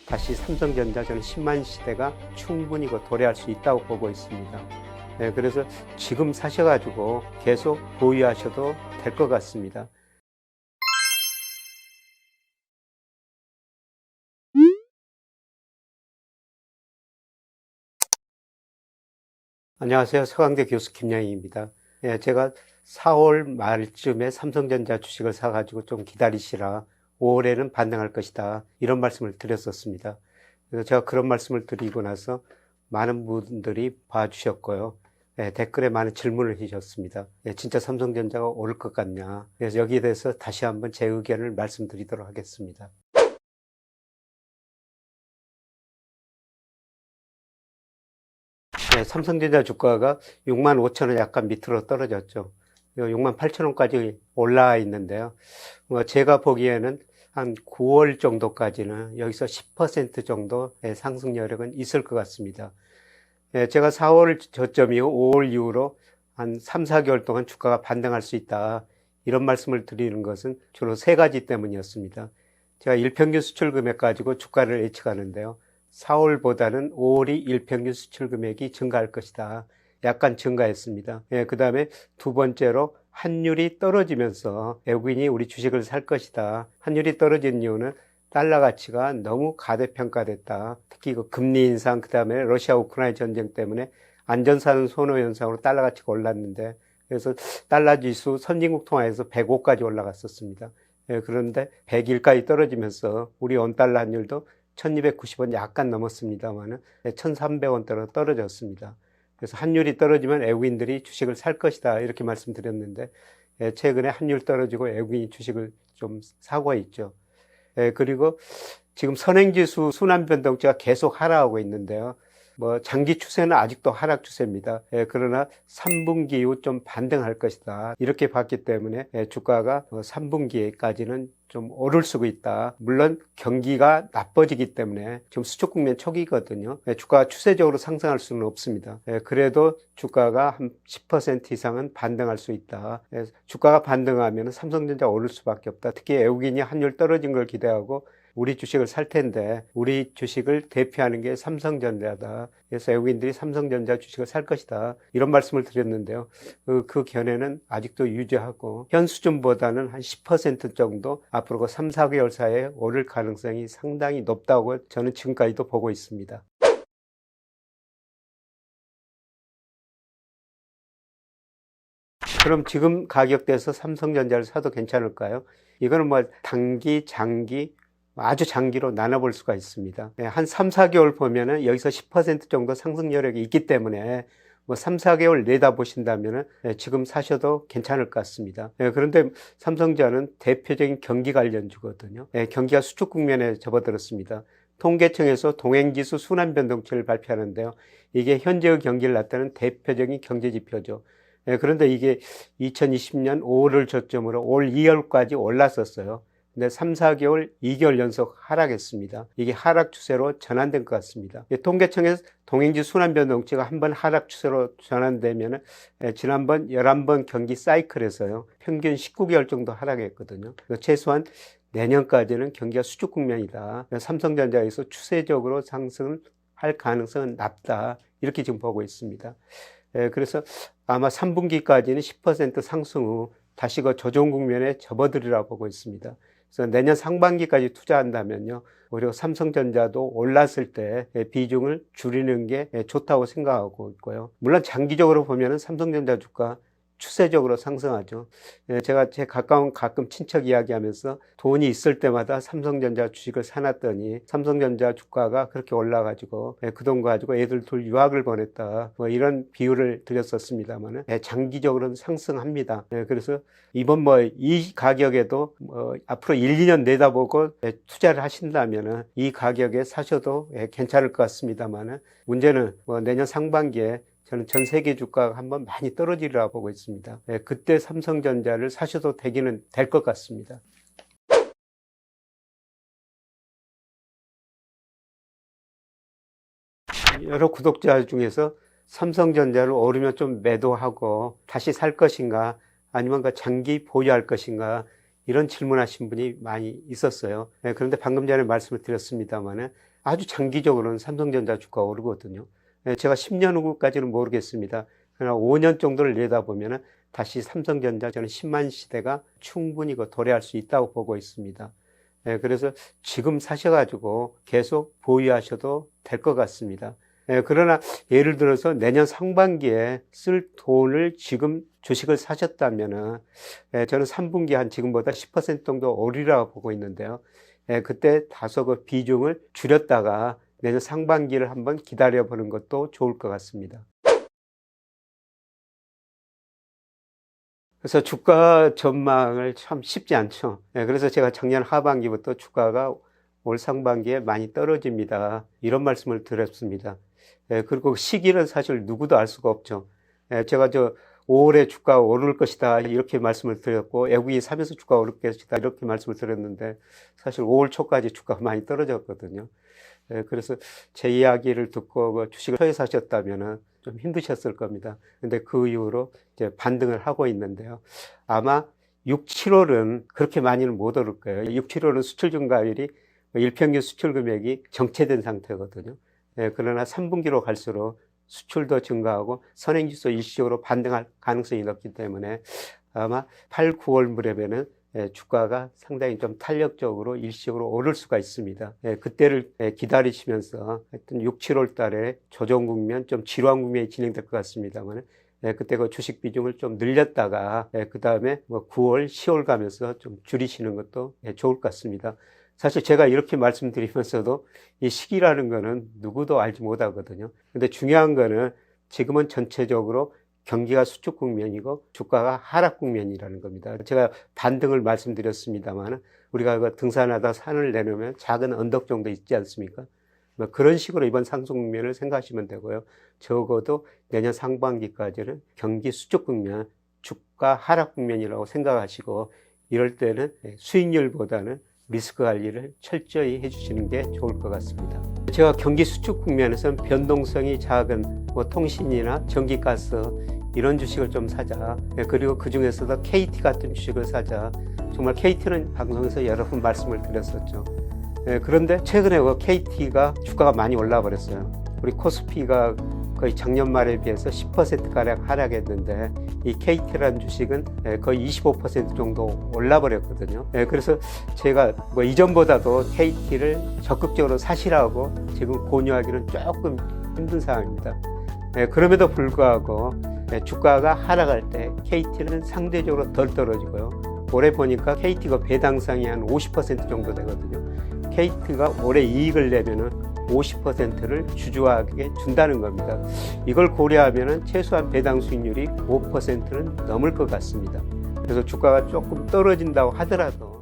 다시 삼성전자 저는 10만 시대가 충분히 도래할 수 있다고 보고 있습니다. 네, 그래서 지금 사셔가지고 계속 보유하셔도 될 것 같습니다. 안녕하세요. 서강대 교수 김양희입니다. 예, 제가 4월 말쯤에 삼성전자 주식을 사가지고 좀 기다리시라. 5월에는 반등할 것이다. 이런 말씀을 드렸었습니다. 그래서 제가 그런 말씀을 드리고 나서 많은 분들이 봐주셨고요. 예, 댓글에 많은 질문을 해주셨습니다. 예, 진짜 삼성전자가 오를 것 같냐. 그래서 여기에 대해서 다시 한번 제 의견을 말씀드리도록 하겠습니다. 네, 삼성전자 주가가 6만 5천 원 약간 밑으로 떨어졌죠. 6만 8천 원까지 올라와 있는데요. 제가 보기에는 한 9월 정도까지는 여기서 10% 정도의 상승 여력은 있을 것 같습니다. 제가 4월 저점 이후 5월 이후로 한 3, 4개월 동안 주가가 반등할 수 있다. 이런 말씀을 드리는 것은 주로 세 가지 때문이었습니다. 제가 일평균 수출 금액 가지고 주가를 예측하는데요. 4월보다는 5월이 일평균 수출 금액이 증가할 것이다. 약간 증가했습니다. 그 다음에 두 번째로 환율이 떨어지면서 외국인이 우리 주식을 살 것이다. 환율이 떨어진 이유는 달러 가치가 너무 가대평가됐다. 특히 그 금리 인상, 그 다음에 러시아 우크라이나 전쟁 때문에 안전사는 선호 현상으로 달러 가치가 올랐는데, 그래서 달러 지수 선진국 통화에서 105까지 올라갔었습니다. 그런데 101까지 떨어지면서 우리 원달러 환율도 1290원 약간 넘었습니다만 1300원대로 떨어졌습니다. 그래서 환율이 떨어지면 외국인들이 주식을 살 것이다 이렇게 말씀드렸는데, 최근에 환율 떨어지고 외국인이 주식을 좀 사고 있죠. 그리고 지금 선행지수 순환변동치가 계속 하락하고 있는데요. 장기 추세는 아직도 하락 추세입니다. 그러나 3분기 이후 좀 반등할 것이다. 이렇게 봤기 때문에 주가가 3분기까지는 좀 오를 수가 있다. 물론 경기가 나빠지기 때문에 지금 수축 국면 초기거든요. 주가가 추세적으로 상승할 수는 없습니다. 그래도 주가가 한 10% 이상은 반등할 수 있다. 주가가 반등하면 삼성전자 오를 수밖에 없다. 특히 외국인이 환율 떨어진 걸 기대하고 우리 주식을 살 텐데 우리 주식을 대표하는 게 삼성전자다. 그래서 외국인들이 삼성전자 주식을 살 것이다. 이런 말씀을 드렸는데요. 그 견해는 아직도 유지하고 현 수준보다는 한 10% 정도 앞으로 3, 4개월 사이에 오를 가능성이 상당히 높다고 저는 지금까지도 보고 있습니다. 그럼 지금 가격대에서 삼성전자를 사도 괜찮을까요? 이거는 단기, 장기, 아주 장기로 나눠볼 수가 있습니다. 한 3, 4개월 보면은 여기서 10% 정도 상승 여력이 있기 때문에 3, 4개월 내다보신다면은 지금 사셔도 괜찮을 것 같습니다. 그런데 삼성전자는 대표적인 경기 관련주거든요. 경기가 수축 국면에 접어들었습니다. 통계청에서 동행지수 순환변동치를 발표하는데요. 이게 현재의 경기를 나타내는 대표적인 경제지표죠. 그런데 이게 2020년 5월을 저점으로 올 2월까지 올랐었어요. 근데 3, 4개월, 2개월 연속 하락했습니다. 이게 하락 추세로 전환된 것 같습니다. 통계청에서 동행지수 순환변동치가 한번 하락 추세로 전환되면 지난번 11번 경기 사이클에서요. 평균 19개월 정도 하락했거든요. 최소한 내년까지는 경기가 수축 국면이다. 삼성전자에서 추세적으로 상승을 할 가능성은 낮다. 이렇게 지금 보고 있습니다. 그래서 아마 3분기까지는 10% 상승 후 다시 그 조정 국면에 접어들이라 보고 있습니다. 그래서 내년 상반기까지 투자한다면요, 오히려 삼성전자도 올랐을 때 비중을 줄이는 게 좋다고 생각하고 있고요. 물론 장기적으로 보면은 삼성전자 주가 추세적으로 상승하죠. 제가 제 가끔 친척 이야기하면서 돈이 있을 때마다 삼성전자 주식을 사놨더니 삼성전자 주가가 그렇게 올라가지고 그 돈 가지고 애들 둘 유학을 보냈다. 이런 비유를 드렸었습니다만 장기적으로는 상승합니다. 그래서 이번 이 가격에도 앞으로 1, 2년 내다보고 투자를 하신다면 이 가격에 사셔도 괜찮을 것 같습니다만 문제는 내년 상반기에 저는 전 세계 주가가 한번 많이 떨어지리라 보고 있습니다. 그때 삼성전자를 사셔도 되기는 될 것 같습니다. 여러 구독자 중에서 삼성전자를 오르면 좀 매도하고 다시 살 것인가 아니면 장기 보유할 것인가 이런 질문하신 분이 많이 있었어요. 그런데 방금 전에 말씀을 드렸습니다만 아주 장기적으로는 삼성전자 주가가 오르거든요. 제가 10년 후까지는 모르겠습니다. 그러나 5년 정도를 내다보면 다시 삼성전자 저는 10만 시대가 충분히 도래할 수 있다고 보고 있습니다. 그래서 지금 사셔가지고 계속 보유하셔도 될 것 같습니다. 그러나 예를 들어서 내년 상반기에 쓸 돈을 지금 주식을 사셨다면은 저는 3분기 한 지금보다 10% 정도 오르리라고 보고 있는데요. 그때 다소 그 비중을 줄였다가 내년 상반기를 한번 기다려보는 것도 좋을 것 같습니다. 그래서 주가 전망을 참 쉽지 않죠. 그래서 제가 작년 하반기부터 주가가 올 상반기에 많이 떨어집니다. 이런 말씀을 드렸습니다. 그리고 시기는 사실 누구도 알 수가 없죠. 제가 5월에 주가가 오를 것이다 이렇게 말씀을 드렸고 외국인이 사면서 주가가 오를 것이다 이렇게 말씀을 드렸는데 사실 5월 초까지 주가가 많이 떨어졌거든요. 그래서 제 이야기를 듣고 주식을 처해 사셨다면 좀 힘드셨을 겁니다. 근데 그 이후로 이제 반등을 하고 있는데요. 아마 6, 7월은 그렇게 많이는 못 오를 거예요. 6, 7월은 수출 증가율이 일평균 수출 금액이 정체된 상태거든요. 그러나 3분기로 갈수록 수출도 증가하고 선행지수 일시적으로 반등할 가능성이 높기 때문에 아마 8, 9월 무렵에는 주가가 상당히 좀 탄력적으로 일시적으로 오를 수가 있습니다. 그때를 기다리시면서 하여튼 6, 7월 달에 조정 국면, 좀 지루한 국면이 진행될 것 같습니다만 그때 그 주식 비중을 좀 늘렸다가 그 다음에 9월, 10월 가면서 좀 줄이시는 것도 좋을 것 같습니다. 사실 제가 이렇게 말씀드리면서도 이 시기라는 거는 누구도 알지 못하거든요. 근데 중요한 거는 지금은 전체적으로 경기가 수축 국면이고 주가가 하락 국면이라는 겁니다. 제가 반등을 말씀드렸습니다만 우리가 그 등산하다 산을 내려면 작은 언덕 정도 있지 않습니까? 그런 식으로 이번 상승 국면을 생각하시면 되고요. 적어도 내년 상반기까지는 경기 수축 국면, 주가 하락 국면이라고 생각하시고 이럴 때는 수익률보다는 리스크 관리를 철저히 해주시는 게 좋을 것 같습니다. 제가 경기 수축 국면에서는 변동성이 작은 통신이나 전기가스 이런 주식을 좀 사자. 그리고 그 중에서도 KT 같은 주식을 사자. 정말 KT는 방송에서 여러 번 말씀을 드렸었죠. 그런데 최근에 KT가 주가가 많이 올라 버렸어요. 우리 코스피가 거의 작년 말에 비해서 10%가량 하락했는데 이 KT라는 주식은 거의 25% 정도 올라버렸거든요. 그래서 제가 이전보다도 KT를 적극적으로 사시라고 지금 권유하기는 조금 힘든 상황입니다. 그럼에도 불구하고 주가가 하락할 때 KT는 상대적으로 덜 떨어지고요. 올해 보니까 KT가 배당상이 한 50% 정도 되거든요. KT가 올해 이익을 내면은 50%를 주주에게 준다는 겁니다. 이걸 고려하면 최소한 배당 수익률이 5%는 넘을 것 같습니다. 그래서 주가가 조금 떨어진다고 하더라도